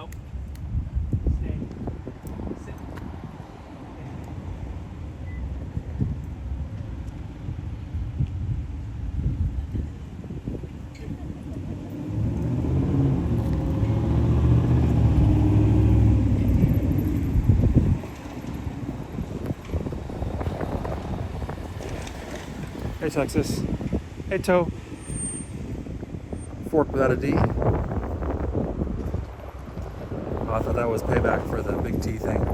Nope. Stay. Sit. Hey Texas. Hey Toe. Fork without a D. Oh, I thought that was payback for the big T thing.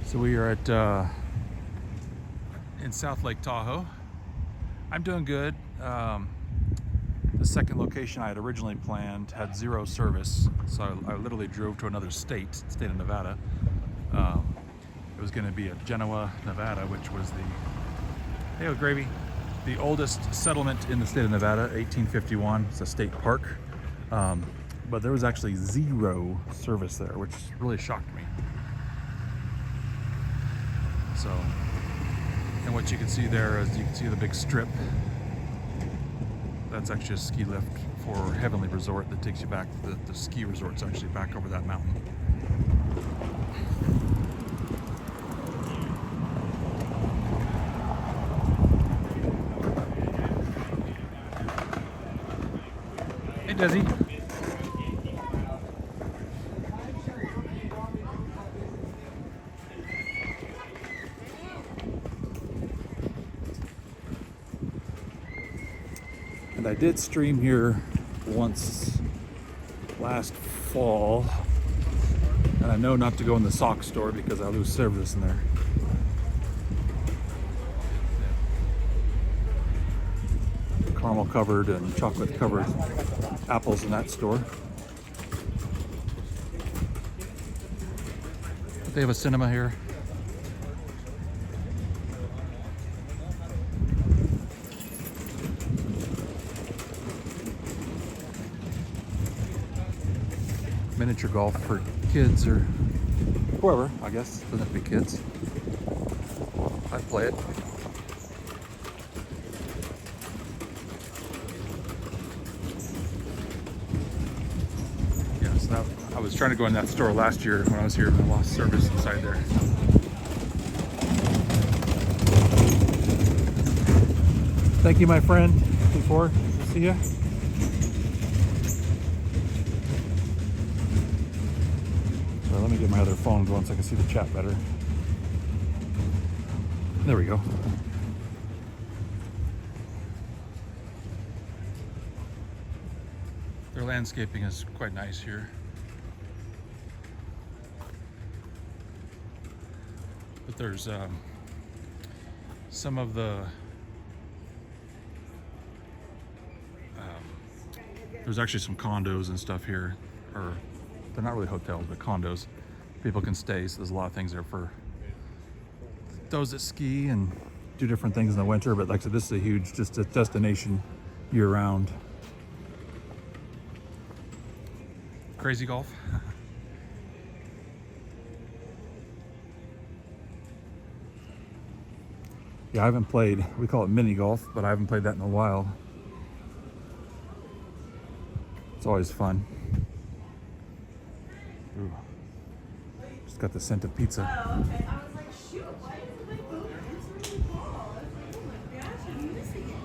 So we are at in South Lake Tahoe. I'm doing good. The second location I had originally planned had zero service, so I literally drove to another state of Nevada. It was going to be at Genoa, Nevada, which was the gravy, the oldest settlement in the state of Nevada, 1851. It's a state park, but there was actually zero service there, which really shocked me. So, and what you can see there is you can see the big strip. That's actually a ski lift for Heavenly Resort that takes you back. The ski resort's actually back over that mountain. Hey Desi. And I did stream here once last fall, and I know not to go in the sock store because I lose service in there. Caramel covered and chocolate covered apples in that store. But they have a cinema here. Miniature golf for kids or whoever, I guess. Doesn't have to be kids. I play it. Yeah, so I was trying to go in that store last year when I was here and I lost service inside there. Thank you, my friend. Before, see ya. Let me get my other phone going so I can see the chat better. There we go. Their landscaping is quite nice here. But there's some of the there's actually some condos and stuff here, or they're not really hotels, but condos. People can stay, so there's a lot of things there for those that ski and do different things in the winter. But like I said, this is a huge, just a destination year-round. Crazy golf. Yeah, I haven't played, we call it mini golf, but I haven't played that in a while. It's always fun. Ooh. Just got the scent of pizza. Oh, okay. I was like, shoot, why is the big boat? It's really tall. I was like, oh my gosh, I'm missing it.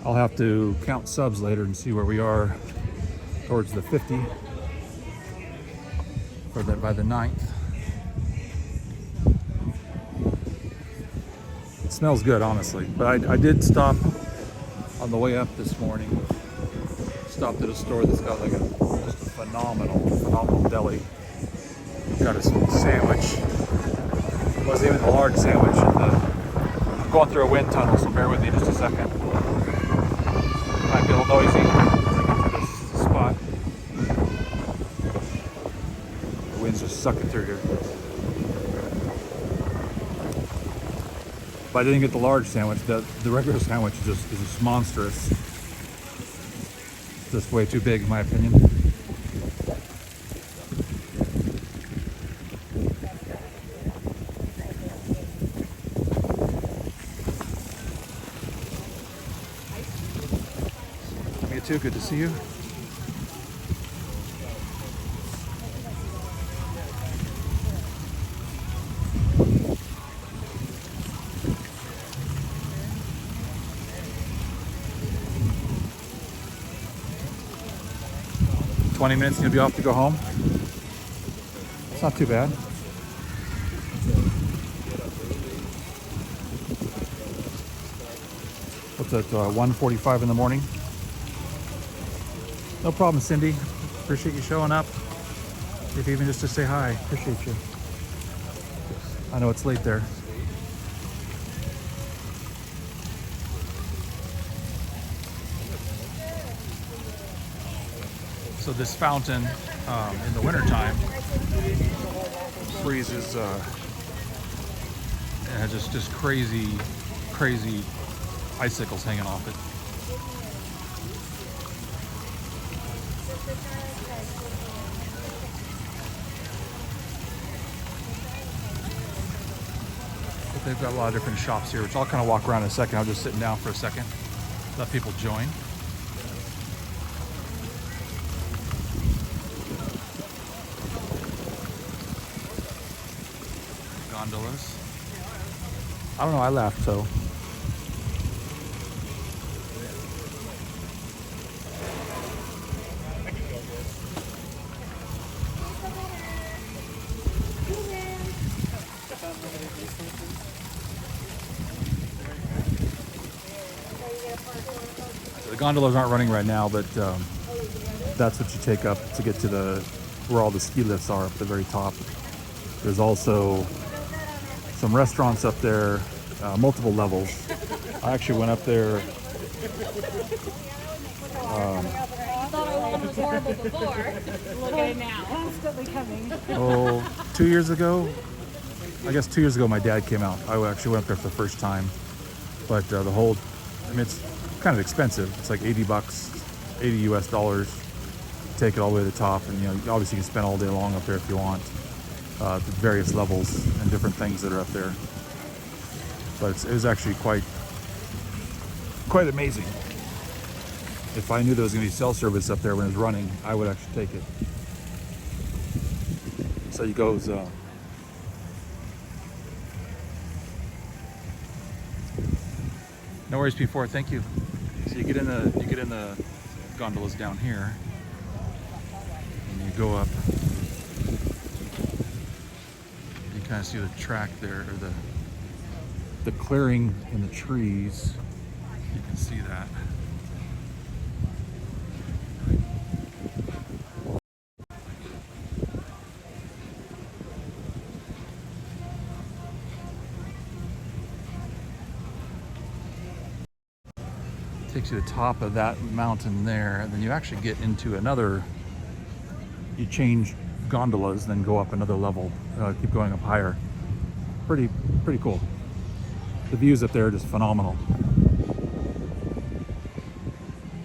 I'll have to count subs later and see where we are towards the 50 for the, by the 9th. It smells good, honestly, but I did stop on the way up this morning. Stopped at a store that's got like just a phenomenal deli. Got us a sandwich. It wasn't even a large sandwich. I'm going through a wind tunnel, so bear with me just a second. Might be a little noisy as I get to this spot. The wind's just sucking through here. But I didn't get the large sandwich. The regular sandwich is just monstrous. Just way too big, in my opinion. You too. Good to see you. "20 minutes and you'll be off to go home." It's not too bad. What's that, 1:45 in the morning? No problem, Cindy. Appreciate you showing up. If even just to say hi, appreciate you. I know it's late there. So this fountain in the wintertime freezes and has just crazy icicles hanging off it. But they've got a lot of different shops here, which I'll kind of walk around in a second. I'm just sitting down for a second, let people join. Gondolas. I don't know, I laughed, so. The gondolas aren't running right now, but that's what you take up to get to where all the ski lifts are up the very top. There's also some restaurants up there, multiple levels. I actually went up there. I thought our lawn was horrible before. Look at it now. Constantly coming. Oh, 2 years ago? I guess 2 years ago my dad came out. I actually went up there for the first time. But I mean, it's kind of expensive. It's like 80 bucks, 80 US dollars. Take it all the way to the top. And, you know, obviously you can spend all day long up there if you want. The various levels and different things that are up there. But it was actually quite amazing. If I knew there was going to be cell service up there when it was running, I would actually take it. So he goes, no worries, P4, thank you. So you get in the gondolas down here, and you go up. You kind of see the track there, or the clearing in the trees. You can see that. Takes you to the top of that mountain there, and then you actually get into another. You change gondolas, then go up another level. Keep going up higher. Pretty cool. The views up there are just phenomenal.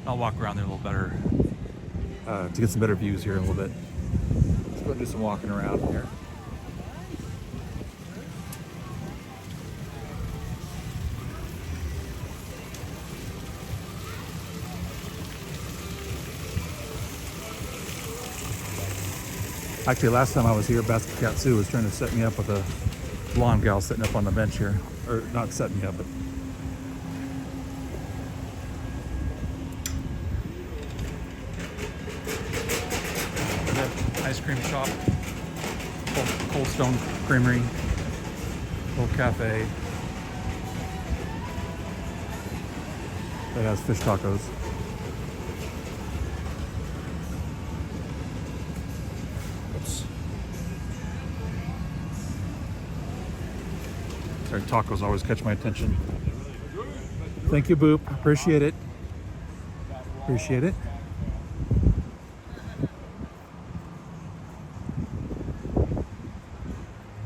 I'll walk around there a little better to get some better views here in a little bit. Let's go and do some walking around here. Actually, last time I was here, Basket Katsu was trying to set me up with a blonde gal sitting up on the bench here. Or not setting me up, but... Ice cream shop. Cold Stone Creamery. Little cafe. That has fish tacos. Sorry, tacos always catch my attention. Thank you, Boop. Appreciate it. Appreciate it.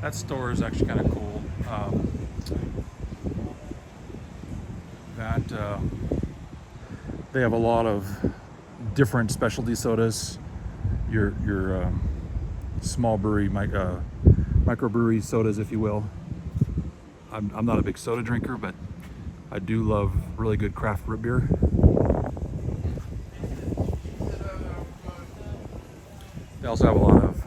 That store is actually kind of cool. that they have a lot of different specialty sodas. Your small brewery, microbrewery sodas, if you will. I'm not a big soda drinker, but I do love really good craft root beer. They also have a lot of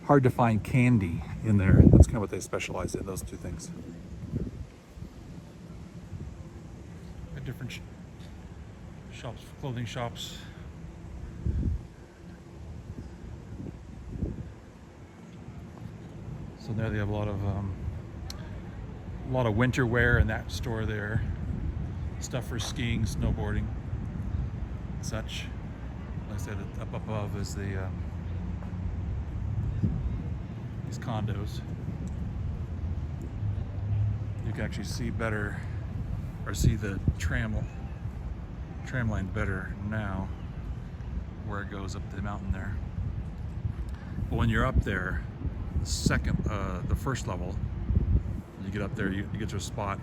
hard to find candy in there. That's kind of what they specialize in, those two things. Got different shops, clothing shops. So there they have a lot of winter wear in that store there. Stuff for skiing, snowboarding, and such. Like I said, up above is the these condos. You can actually see better, or see the tram line better now, where it goes up the mountain there. But when you're up there, the first level, when you get up there, you get to a spot,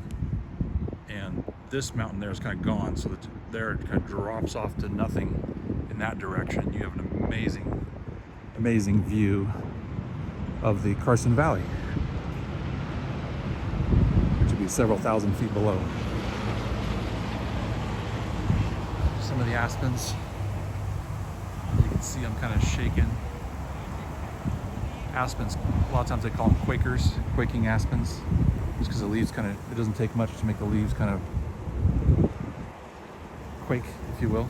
and this mountain there is kind of gone, so that there it kind of drops off to nothing in that direction. You have an amazing view of the Carson Valley, which would be several thousand feet below. Some of the aspens, you can see I'm kind of shaking. Aspens, a lot of times they call them Quakers, quaking aspens, just because the leaves kind of, it doesn't take much to make the leaves kind of quake, if you will.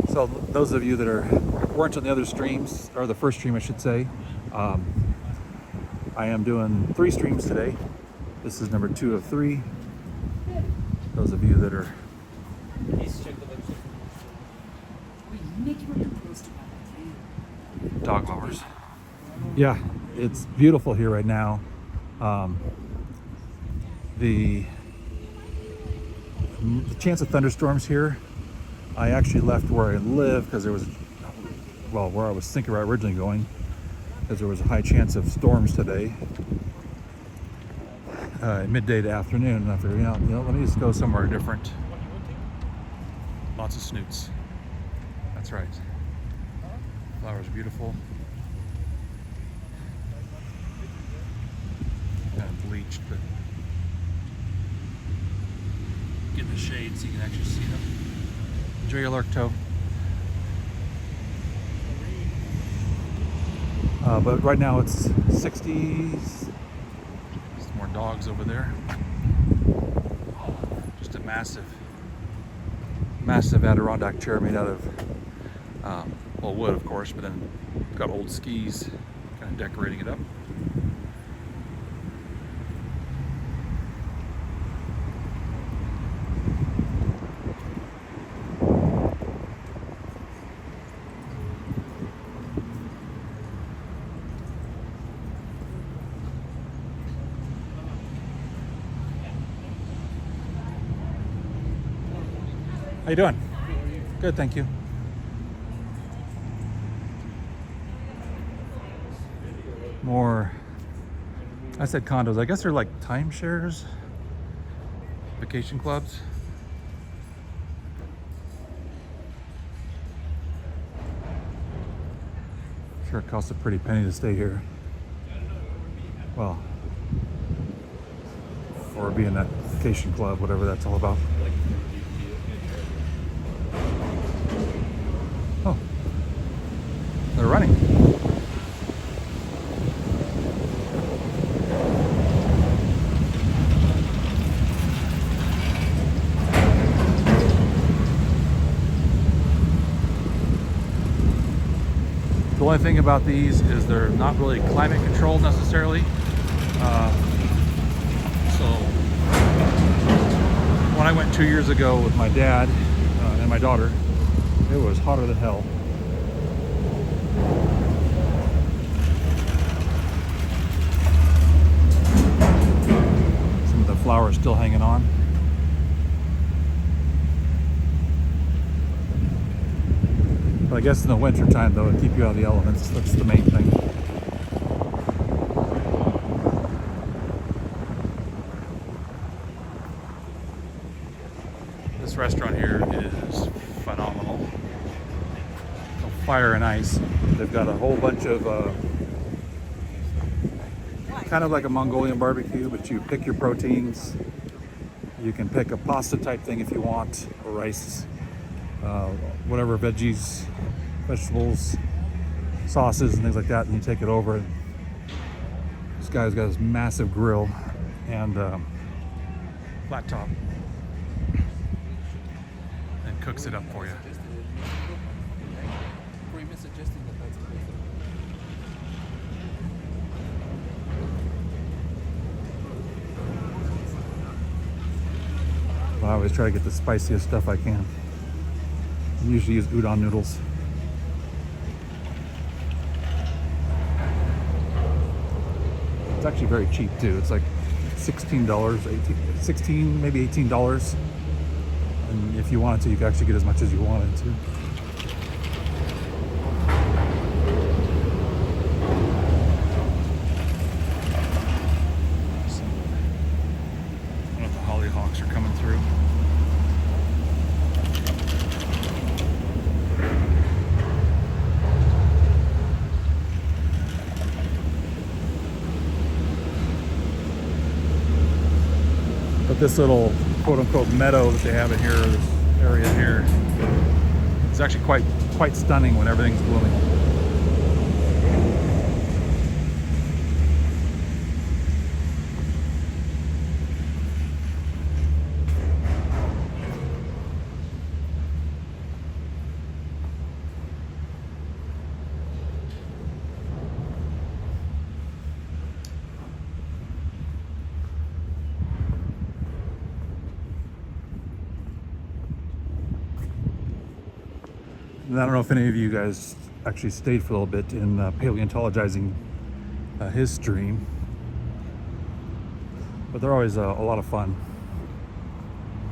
So those of you that weren't on the other streams, or the first stream I should say, I am doing 3 streams today. This is number 2 of 3. Those of you that are dog lovers. Yeah, it's beautiful here right now. The chance of thunderstorms here, I actually left where I live because there was, well, where I was thinking about originally going, because there was a high chance of storms today. Midday to afternoon, and I figured, let me just go somewhere different. Lots of snoots. That's right. Flowers are beautiful. Kind of bleached, but get in the shade so you can actually see them. Enjoy your lark toe. But right now it's 60s. More dogs over there. Just a massive Adirondack chair made out of well, wood of course, but then got old skis kind of decorating it up. How you doing? Good, thank you. More, I said condos. I guess they're like timeshares, vacation clubs. Sure, it costs a pretty penny to stay here. Well, or be in that vacation club, whatever that's all about. Oh, they're running. The only thing about these is they're not really climate controlled necessarily. So when I went 2 years ago with my dad and my daughter, it was hotter than hell. Some of the flowers still hanging on. But I guess in the winter time, though, it'll keep you out of the elements. That's the main thing. This restaurant here is phenomenal. Fire and ice. They've got a whole bunch of kind of like a Mongolian barbecue, but you pick your proteins. You can pick a pasta type thing if you want, or rice, whatever veggies, vegetables, sauces, and things like that, and you take it over. This guy's got this massive grill and flat top, and cooks it up for you. I always try to get the spiciest stuff I can. I usually use udon noodles. It's actually very cheap too. It's like $16, $16, maybe $18. And if you wanted to, you could actually get as much as you wanted to. One of the hollyhocks are coming through. But this little quote-unquote meadow that they have in here, this area here, is actually quite stunning when everything's blooming. And I don't know if any of you guys actually stayed for a little bit in paleontologizing his stream, but they're always a lot of fun.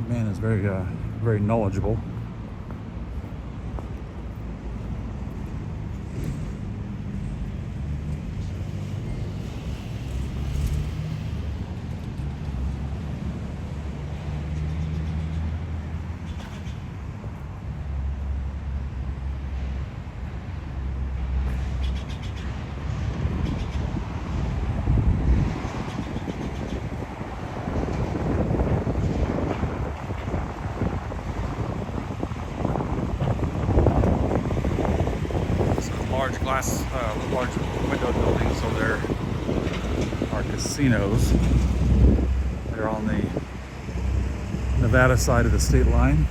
The man is very knowledgeable. Large window buildings over there are casinos. They're on the Nevada side of the state line.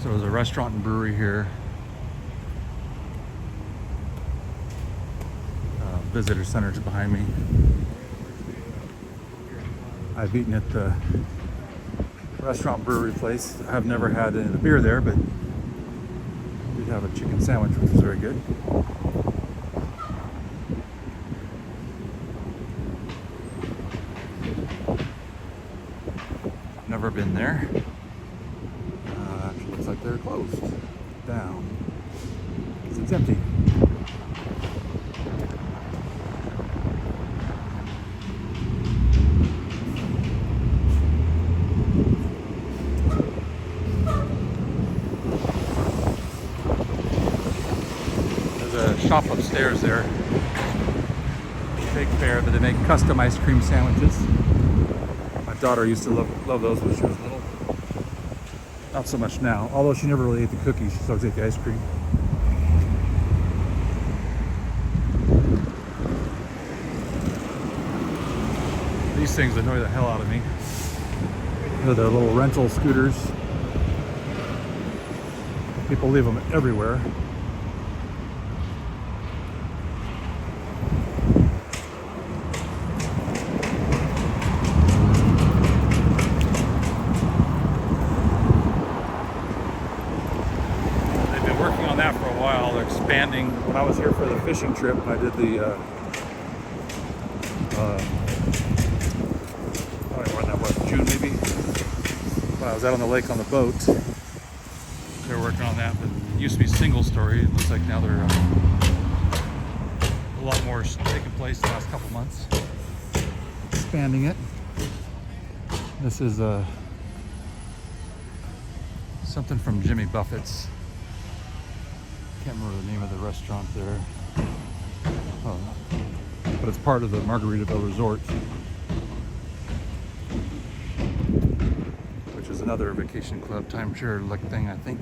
So there's a restaurant and brewery here. Visitor center's behind me. I've eaten at the restaurant brewery place. I've never had any of the beer there, but did have a chicken sandwich, which was very good. Never been there. Actually looks like they're closed down because it's empty. Shop upstairs there. Big fair that they make custom ice cream sandwiches. My daughter used to love those when she was little. Not so much now, although she never really ate the cookies, she always ate the ice cream. These things annoy the hell out of me. They're the little rental scooters. People leave them everywhere. Expanding. When I was here for the fishing trip, I did the when that was June maybe. when I was out on the lake on the boat. They were working on that, but it used to be single story. It looks like now they're a lot more taking place the last couple months, expanding it. This is something from Jimmy Buffett's. Can't remember the name of the restaurant there. Oh, but it's part of the Margaritaville Resort, which is another vacation club timeshare like thing, I think.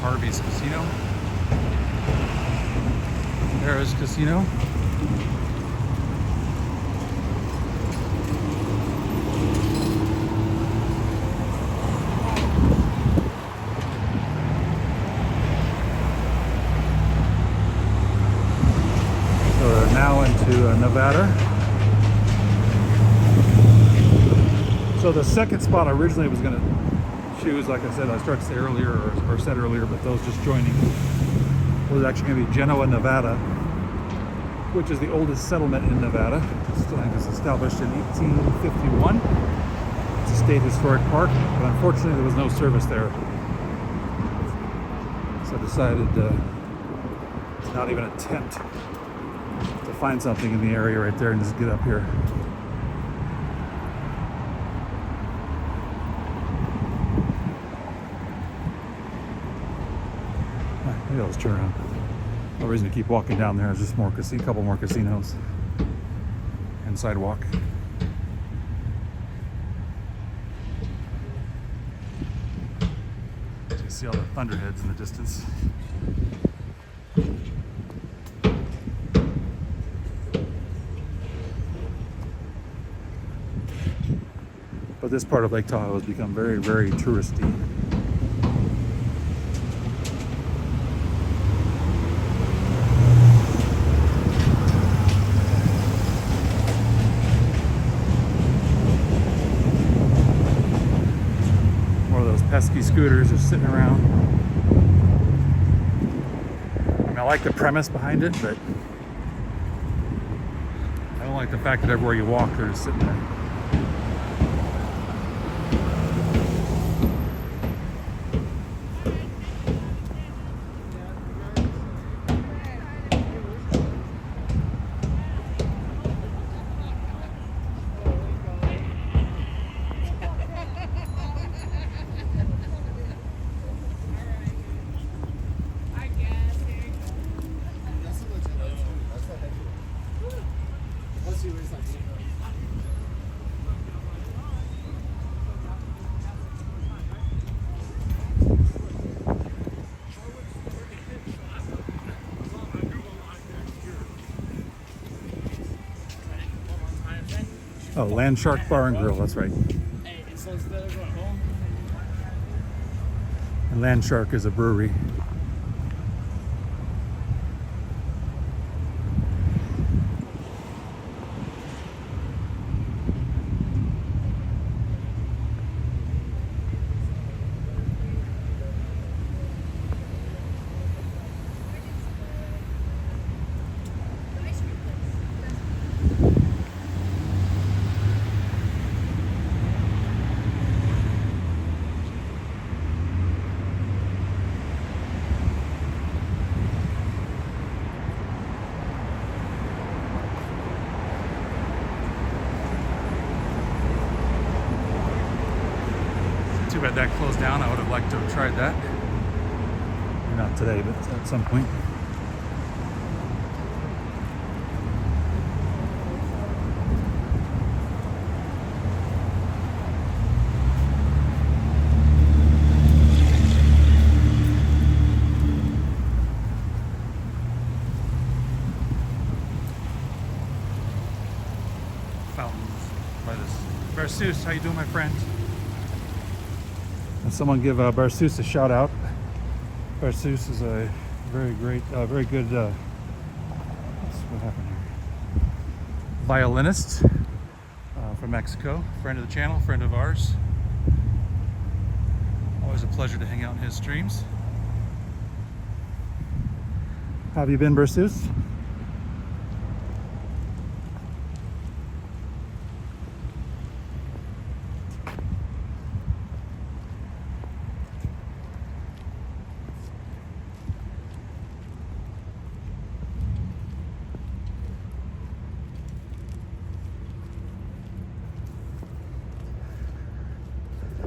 Harvey's Casino. There's Casino. So we're now into Nevada. So the second spot I originally was going to choose, like I said, I started to say earlier, or said earlier, but those just joining, was actually going to be Genoa, Nevada, which is the oldest settlement in Nevada. I think it was established in 1851. It's a state historic park, but unfortunately there was no service there. So I decided to not even attempt to find something in the area right there and just get up here. Maybe I'll just turn around. No reason to keep walking down there. It's just more couple more casinos and sidewalk. You see all the thunderheads in the distance. But this part of Lake Tahoe has become very, very touristy. Pesky scooters just sitting around. I mean, I like the premise behind it, but I don't like the fact that everywhere you walk, they're just sitting there. Oh, Land Shark Bar and Grill, that's right. And Land Shark is a brewery. Too bad that closed down. I would have liked to have tried that. Not today, but at some point. Fountains by this. Barceus, how you doing, my friend? And someone give Barceus a shout out. Barceus is a very great, very good, what happened here? Violinist from Mexico, friend of the channel, friend of ours. Always a pleasure to hang out in his streams. Have you been, Bersus?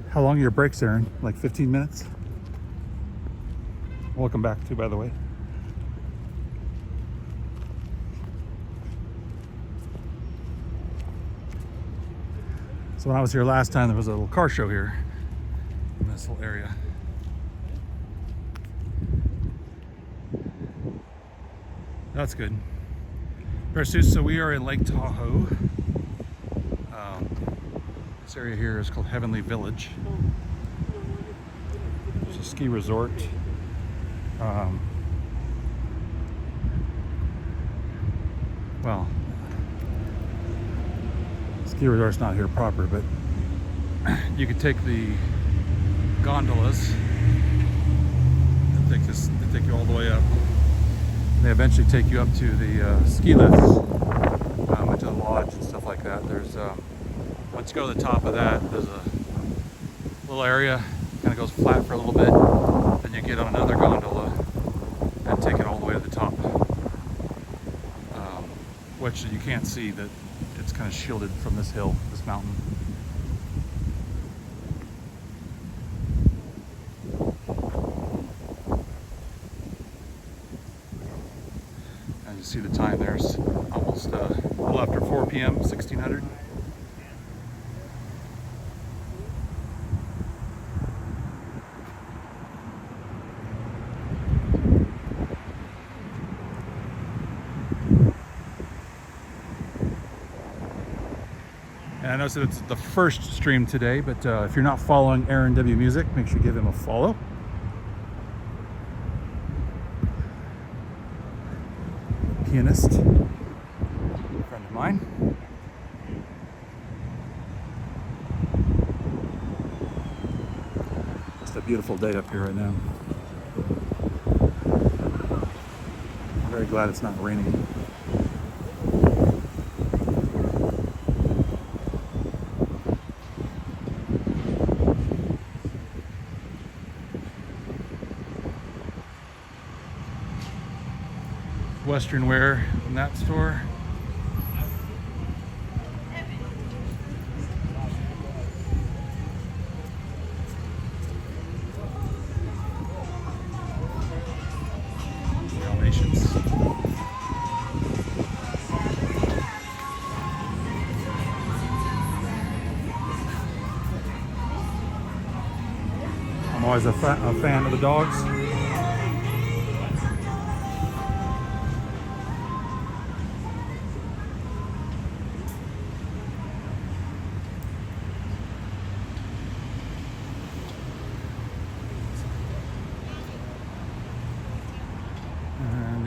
How long are your breaks, Aaron? Like 15 minutes? Welcome back too, by the way. So when I was here last time, there was a little car show here in this little area. That's good. Versus, so we are in Lake Tahoe. This area here is called Heavenly Village. It's a ski resort. Well, ski resort's not here proper, but you could take the gondolas and they take you all the way up. And they eventually take you up to the ski lifts, into the lodge and stuff like that. There's once you go to the top of that, there's a little area, kind of goes flat for a little bit. Then you get on another gondola and take it all the way to the top, which you can't see that it's kind of shielded from this hill, this mountain. And you see the time there, it's almost a little after 4 p.m., 1600. And I noticed that it's the first stream today, but if you're not following Aaron W. Music, make sure you give him a follow. Pianist, friend of mine. It's a beautiful day up here right now. I'm very glad it's not raining. Western wear in that store. Dalmatians. I'm always a fan of the dogs.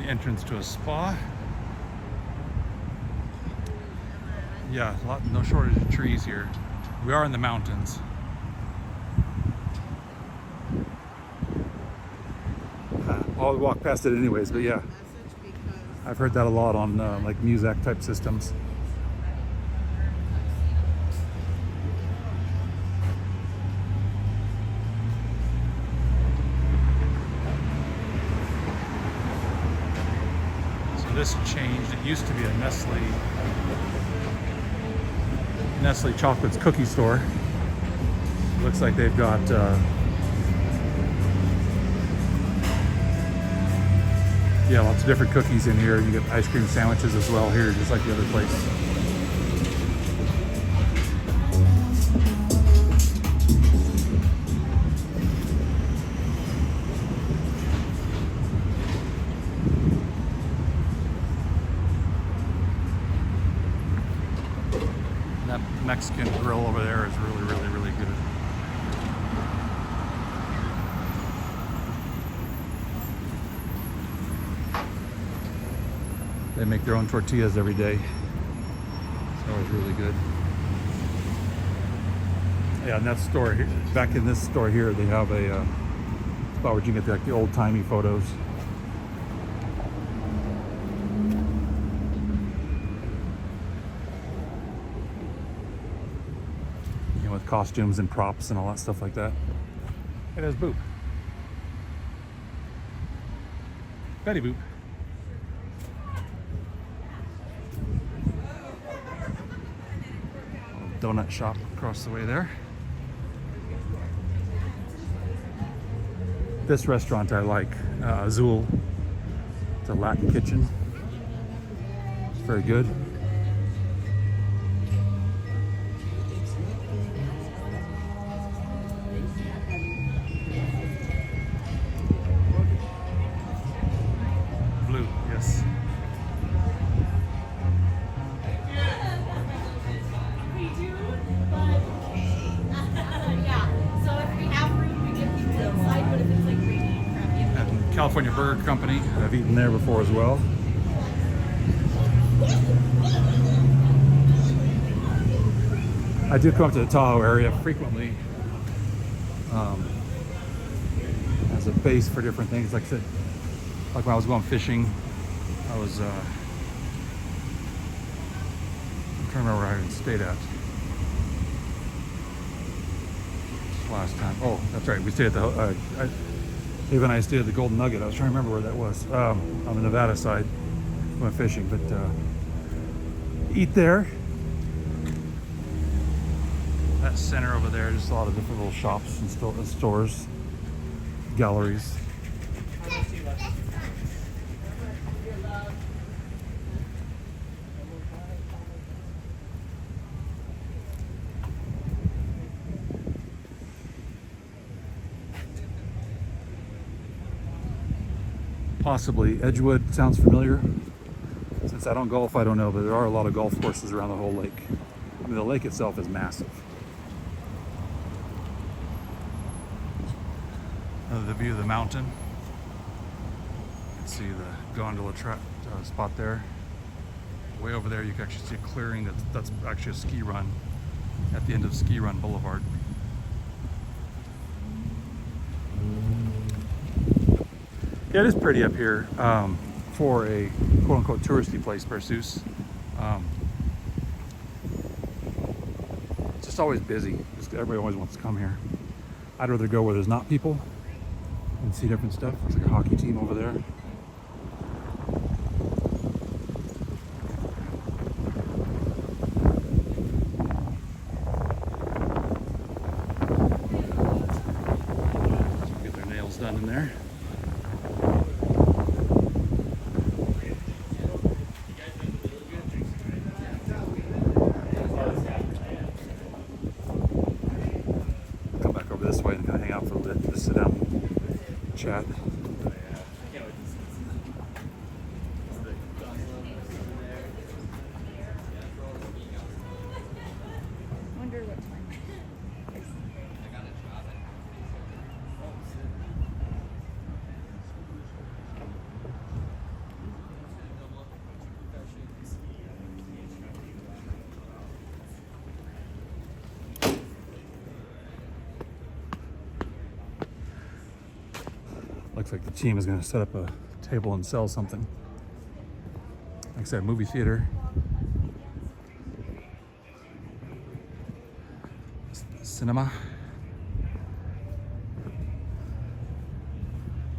Entrance to a spa. Yeah, no shortage of trees here. We are in the mountains. I'll walk past it anyways, but yeah, I've heard that a lot on like Muzak type systems. This changed. It used to be a Nestle Chocolates cookie store. Looks like they've got yeah, lots of different cookies in here. You get ice cream sandwiches as well here, just like the other place. That Mexican grill over there is really, really, really good. They make their own tortillas every day. It's always really good. Yeah, in that store here, back in this store here, they have a spot where you can get like the old timey photos. You know, with costumes and props and all that stuff like that. Hey, there's Boop. Betty Boop. Donut shop across the way there. This restaurant I like, Azul. It's a Latin kitchen. It's very good. Blue, yes. We do, but yeah. So if we have room, we get people inside. But if it's like rainy and crappy, And California Burger Company. I've eaten there before as well. I do come up to the Tahoe area frequently as a base for different things. Like I said, like when I was going fishing, I was I'm trying to remember where I even stayed at last time. Oh, that's right. We stayed at the Ava and I stayed at the Golden Nugget. I was trying to remember where that was. On the Nevada side, went fishing, but eat there. That center over there, just a lot of different little shops and stores, galleries. Possibly Edgewood sounds familiar. Since I don't golf, I don't know, but there are a lot of golf courses around the whole lake. I mean, the lake itself is massive. The view of the mountain. You can see the gondola spot there. Way over there, you can actually see a clearing that's actually a ski run at the end of Ski Run Boulevard. Yeah, it is pretty up here for a quote-unquote touristy place, Perseus. It's just always busy. Everybody always wants to come here. I'd rather go where there's not people and see different stuff. There's like a hockey team over there. Get their nails done in there. Come back over this way and kind of hang out for a bit, just sit down and chat. wonder what time. Looks like the team is going to set up a table and sell something. Like I said, movie theater. Cinema.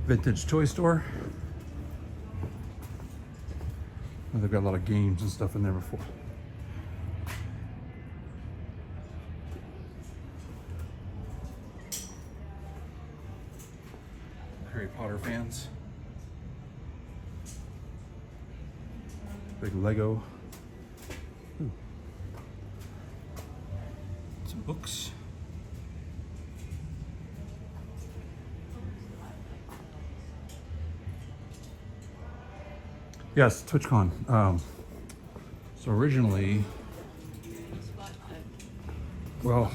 Vintage toy store. And they've got a lot of games and stuff in there before. Harry Potter fans. Big Lego. Ooh. Some books. Yes, TwitchCon. So originally, well,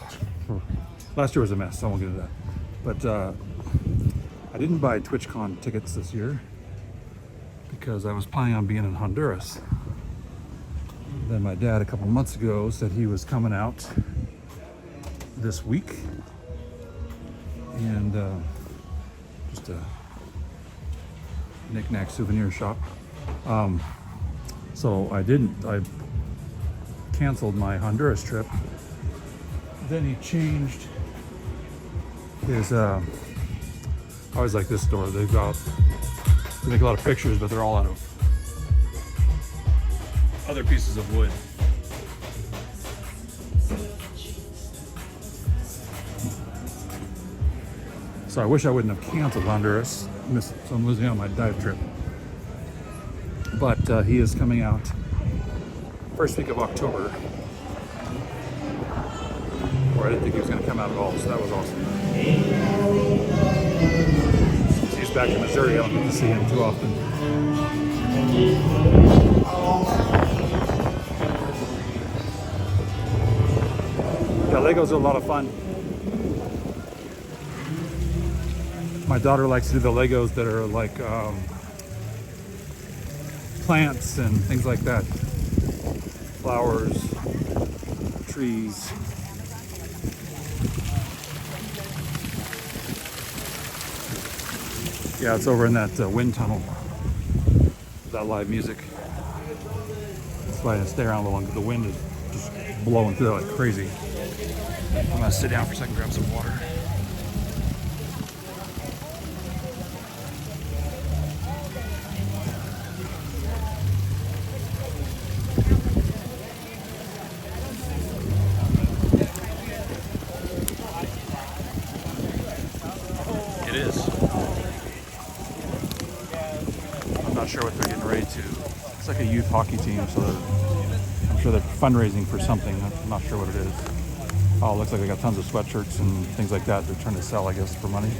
last year was a mess, so I won't get into that. But I didn't buy TwitchCon tickets this year because I was planning on being in Honduras. Then my dad a couple months ago said he was coming out this week, and just a knick-knack souvenir shop. So I canceled my Honduras trip. Then he changed his, I always like this store. They make a lot of pictures, but they're all out of other pieces of wood. So I wish I wouldn't have canceled Honduras, so I'm losing out on my dive trip. But he is coming out first week of October. Or I didn't think he was going to come out at all, so that was awesome. Since he's back in Missouri, I don't get to see him too often. Yeah, Legos are a lot of fun. My daughter likes to do the Legos that are like plants and things like that. Flowers, trees. Yeah, it's over in that wind tunnel. That live music. That's why I stay around a little longer. The wind is just blowing through like crazy. I'm gonna sit down for a second, grab some water. It is. I'm not sure what they're getting ready to. It's like a youth hockey team, so I'm sure they're fundraising for something. I'm not sure what it is. Oh, it looks like they got tons of sweatshirts and things like that they're trying to sell, I guess, for money.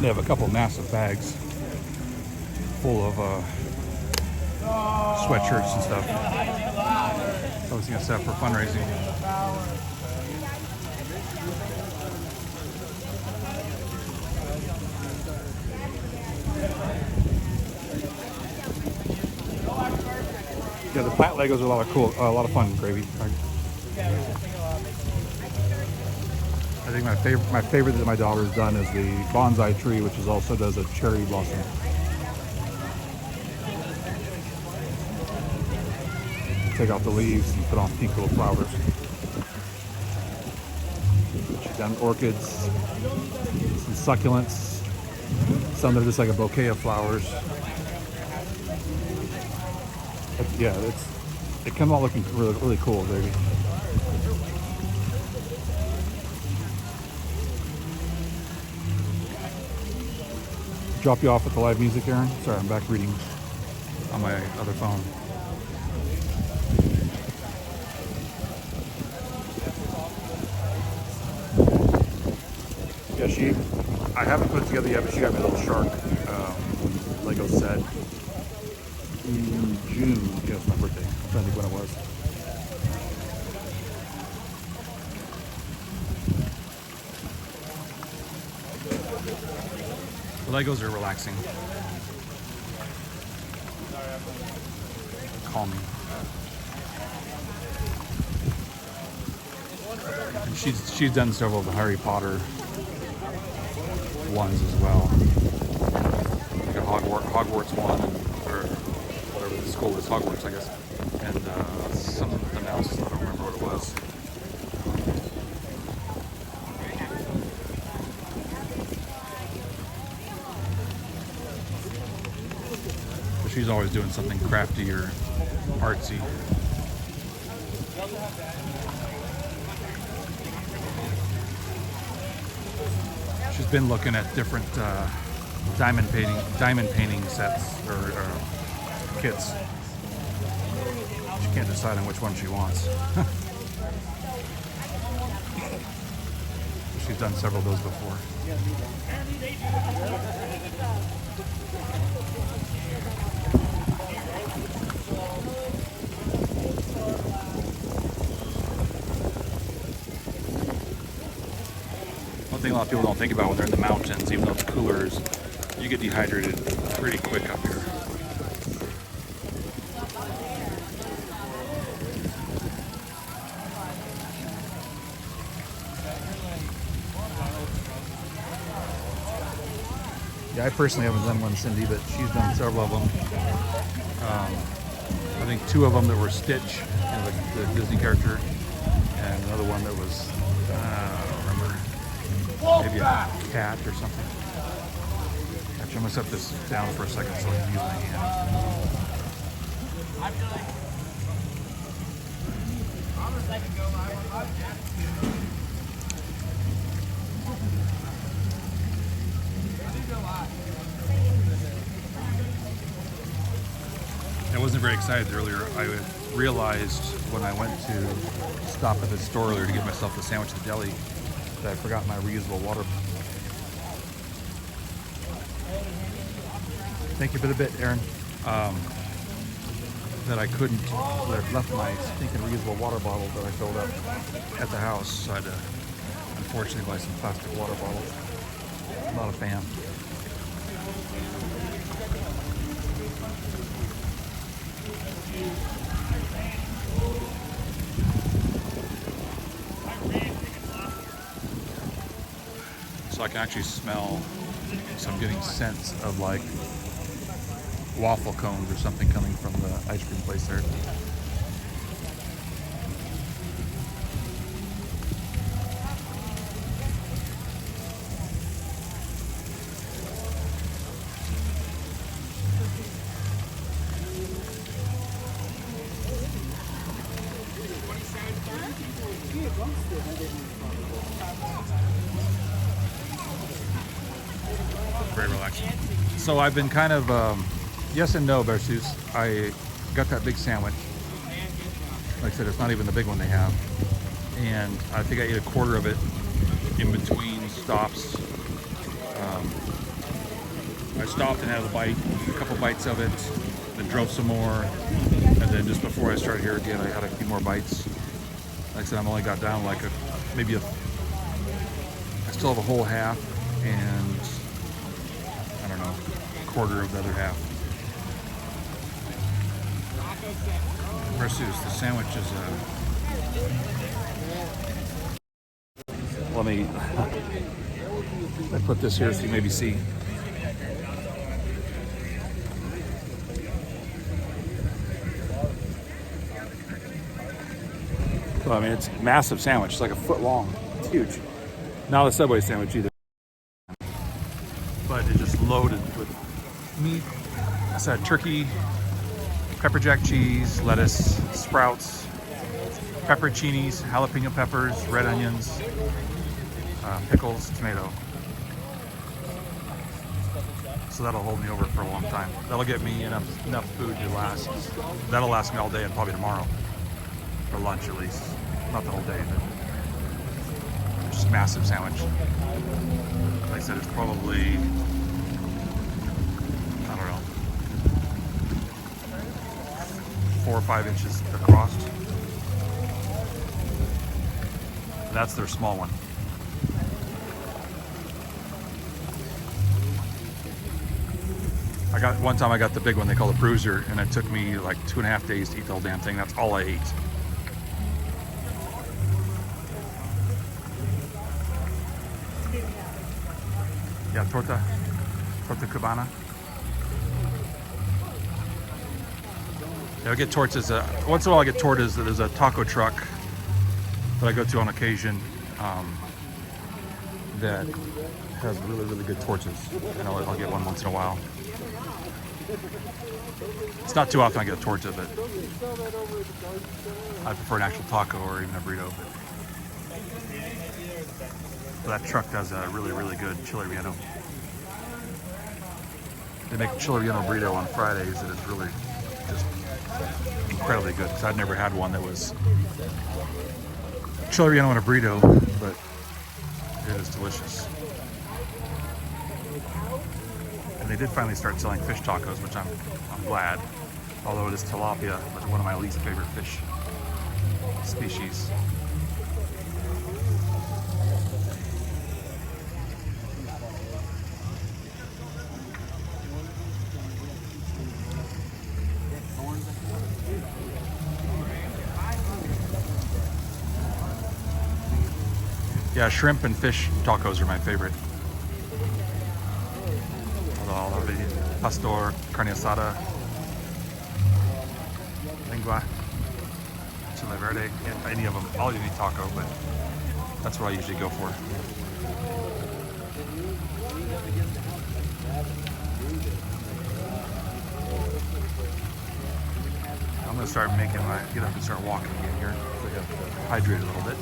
They have a couple massive bags full of sweatshirts and stuff. I was going to set up for fundraising. Yeah, the plant Legos are a lot of fun, Gravy. I think my favorite that my daughter's done is the bonsai tree, which is also does a cherry blossom. Take off the leaves and put on pink little flowers. She's done orchids, some succulents, some that are just like a bouquet of flowers. But yeah, it comes out looking really, really cool, baby. Drop you off with the live music, Aaron? Sorry, I'm back reading on my other phone. Yeah, I haven't put it together yet, but she got me a little shark Lego set in June. Yeah, it's my birthday. I'm trying to think when it was. The Legos are relaxing. Calming. And she's done several of the Harry Potter ones as well. Like a Hogwarts one, or whatever the school is, Hogwarts, I guess. And something else, I don't remember what it was. But she's always doing something crafty or artsy. She's been looking at different diamond painting sets or kits. She can't decide on which one she wants. She's done several of those before. One thing a lot of people don't think about when they're in the mountains, even though it's cooler, is You get dehydrated pretty quick up here. Yeah, I personally haven't done one, Cindy, but she's done several of them. I think 2 of them that were Stitch, you know, the Disney character, and another one that was, I don't remember, maybe a cat or something. Actually, I'm gonna set this down for a second so I can use my hand. I wasn't very excited earlier. I realized when I went to stop at the store earlier to get myself a sandwich at the deli that I forgot my reusable water. Thank you for the bit, Aaron. That I couldn't, that I left my stinking reusable water bottle that I filled up at the house. So I had to, unfortunately, buy some plastic water bottles. I'm not a fan. So I can actually smell, so I'm getting scents of like waffle cones or something coming from the ice cream place there. Very relaxing. So I've been kind of, yes and no, Versus. I got that big sandwich. Like I said, it's not even the big one they have. And I think I ate a quarter of it in between stops. I stopped and had a couple bites of it, then drove some more. And then just before I started here again, I had a few more bites. Like I said, I've only got down like maybe I still have a whole half and I don't know, a quarter of the other half. Versus the sandwich is let me put this here so you maybe see. So, I mean, it's a massive sandwich. It's like a foot long. It's huge. Not a Subway sandwich either. But it's just loaded with meat. I said turkey, pepper jack cheese, lettuce, sprouts, pepperoncinis, jalapeno peppers, red onions, pickles, tomato. So that'll hold me over for a long time. That'll get me enough food to last. That'll last me all day and probably tomorrow. For lunch at least. Not the whole day, but just a massive sandwich. Like I said, it's probably, I don't know, 4 or 5 inches across. That's their small one. One time I got the big one they call the bruiser, and it took me like 2.5 days to eat the whole damn thing. That's all I ate. Yeah, torta cubana. Yeah, I get tortas. Once in a while I get tortas. There's a taco truck that I go to on occasion that has really, really good tortas. And I'll get one once in a while. It's not too often I get a torta, but I prefer an actual taco or even a burrito. But that truck does a really, really good chile relleno. They make a chile relleno burrito on Fridays that is really just incredibly good. Because I've never had one that was chile relleno and a burrito, but it is delicious. And they did finally start selling fish tacos, which I'm glad. Although it is tilapia, which is one of my least favorite fish species. Yeah, shrimp and fish tacos are my favorite. All of the pastor, carne asada, lengua, chile verde, any of them. All you need taco, but that's what I usually go for. I'm gonna start making my get up and start walking again here. So I gotta hydrate a little bit.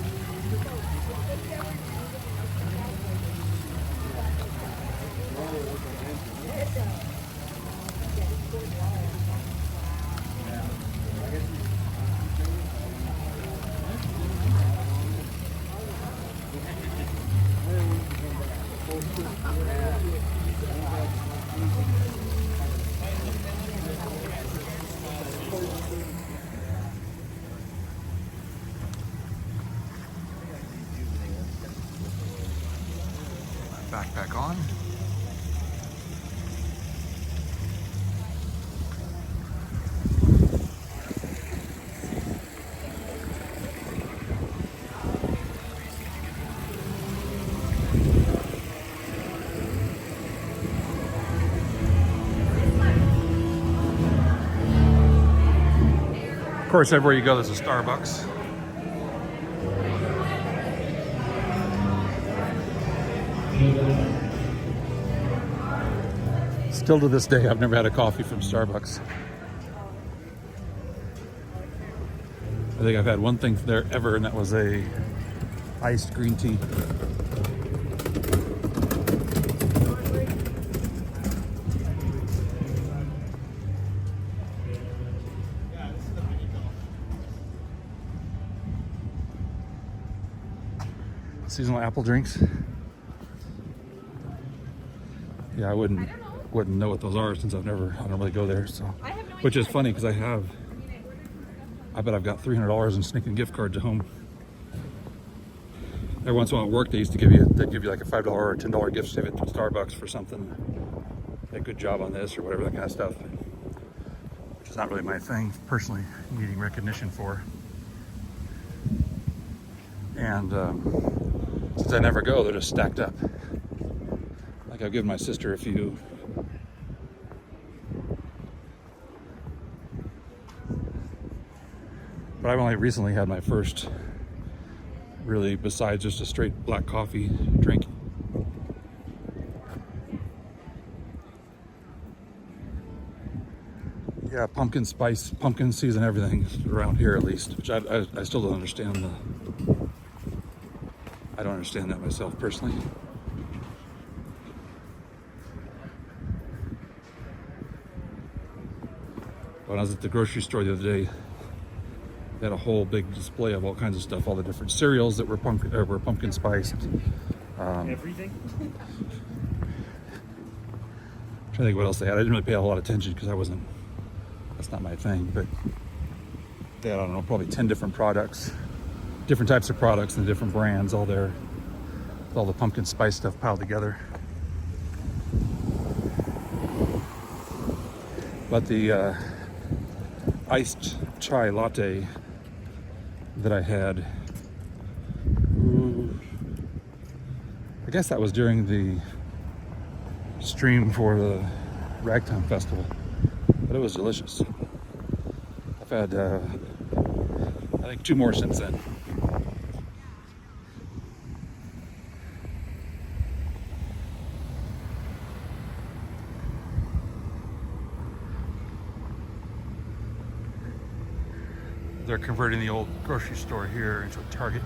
Backpack on. Of course, everywhere you go, there's a Starbucks. Still to this day, I've never had a coffee from Starbucks. I think I've had one thing there ever, and that was a iced green tea. Seasonal apple drinks. Yeah, I wouldn't know what those are since I don't really go there. So, which is funny because I bet I've got $300 in sneaking gift cards at home. Every once in a while at work, they'd give you like a $5 or $10 gift certificate to Starbucks for something. A good job on this or whatever, that kind of stuff. Which is not really my thing, personally, needing recognition for. And since I never go, they're just stacked up. Like I've given my sister a few. But I've only recently had my first, really, besides just a straight black coffee drink. Yeah, pumpkin spice, pumpkin season, everything around here at least, which I still don't understand. I don't understand that myself personally. When I was at the grocery store the other day, they had a whole big display of all kinds of stuff, all the different cereals that were pumpkin spiced. Everything? I'm trying to think what else they had. I didn't really pay a whole lot of attention because that's not my thing, but they had, I don't know, probably 10 different products, different types of products and different brands, all there, with all the pumpkin spice stuff piled together. But the iced chai latte that I had, I guess that was during the stream for the Ragtime Festival, but it was delicious. I've had, I think 2 more since then. They're converting the old grocery store here into a Target.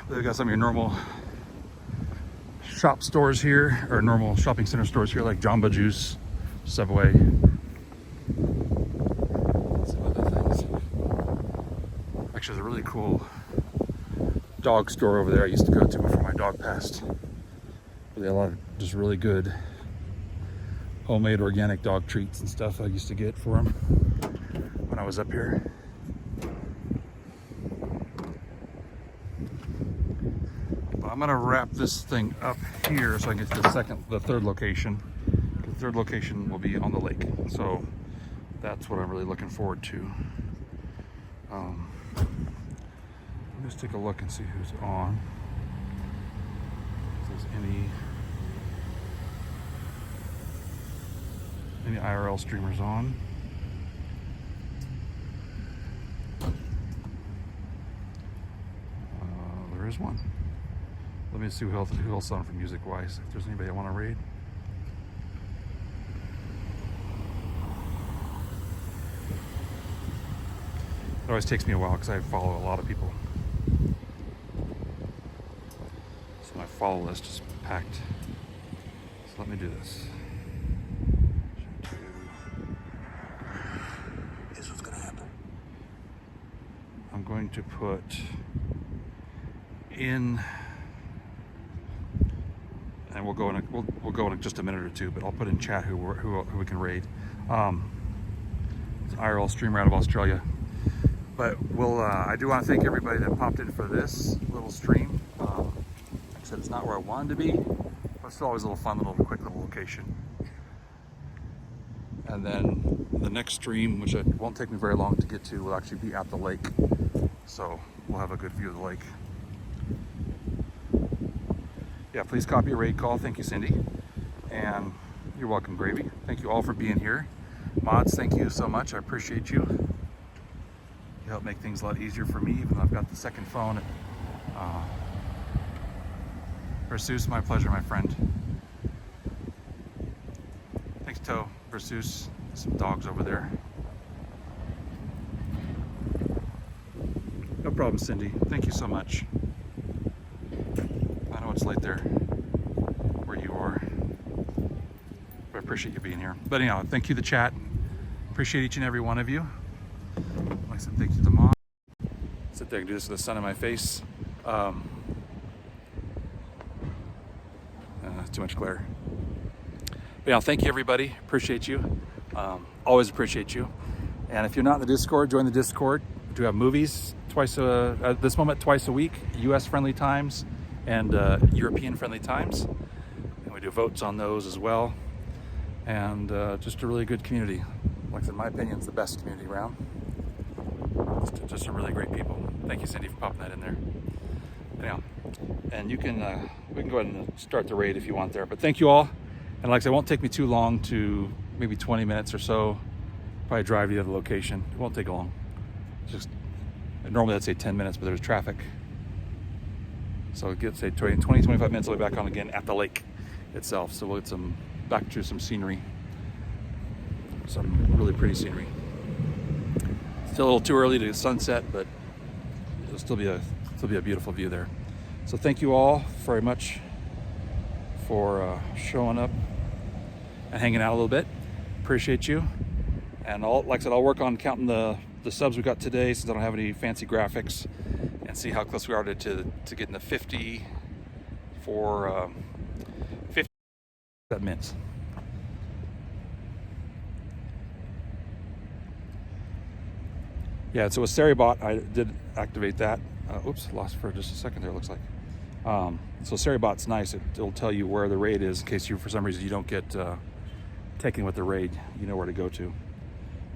They've got some of your normal shop stores here, or normal shopping center stores here, like Jamba Juice, Subway, some other things. Actually, there's a really cool dog store over there I used to go to before my dog passed. They had a lot of just really good homemade organic dog treats and stuff I used to get for him when I was up here. But I'm gonna wrap this thing up here so I can get to the third location. The third location will be on the lake, so that's what I'm really looking forward to. Let me just take a look and see who's on. If there's any IRL streamers on. There is one. Let me see who else is on for music-wise. If there's anybody I want to raid. It always takes me a while because I follow a lot of people. So my follow list is packed. So let me do this. Here's what's gonna happen. I'm going to put in, and we'll go in just a minute or two, but I'll put in chat who we can raid. It's an IRL streamer out of Australia. But I do want to thank everybody that popped in for this little stream. Like I said, it's not where I wanted to be, but it's still always a little fun, quick little location. And then the next stream, which it won't take me very long to get to, will actually be at the lake. So we'll have a good view of the lake. Yeah, please copy a raid call. Thank you, Cindy. And you're welcome, Gravy. Thank you all for being here. Mods, thank you so much. I appreciate you. You help make things a lot easier for me, even though I've got the second phone. Versus, my pleasure, my friend. Thanks, Toe. Versus, some dogs over there. No problem, Cindy. Thank you so much. I know it's late there where you are, but I appreciate you being here. But anyhow, thank you, the chat. Appreciate each and every one of you. Like I said, thank you, the mom. Sit there and do this with the sun in my face. Too much glare. But yeah, thank you, everybody. Appreciate you. Always appreciate you. And if you're not in the Discord, join the Discord. We do have movies at this moment twice a week, US friendly times and European friendly times. And we do votes on those as well. And just a really good community. Like I said, in my opinion, it's the best community around. Just some really great people. Thank you, Cindy, for popping that in there. Anyhow, and you can, we can go ahead and start the raid if you want there. But thank you all. And like I said, it won't take me too long, to maybe 20 minutes or so. Probably drive to the other location. It won't take long. Just, normally I'd say 10 minutes, but there's traffic. So it gets, say, 20, 25 minutes, I'll be back on again at the lake itself. So we'll get back to some scenery. Some really pretty scenery. Still a little too early to sunset, but it'll still be a beautiful view there. So thank you all very much for showing up and hanging out a little bit. Appreciate you. And like I said, I'll work on counting the subs we got today, since I don't have any fancy graphics, and see how close we are to getting the 50 for 50 minutes. Yeah, so with Seribot, I did activate that. Oops, lost for just a second there, it looks like. So Seribot's nice. It'll tell you where the raid is in case for some reason you don't get taken with the raid. You know where to go to.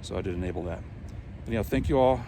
So I did enable that. But, thank you all.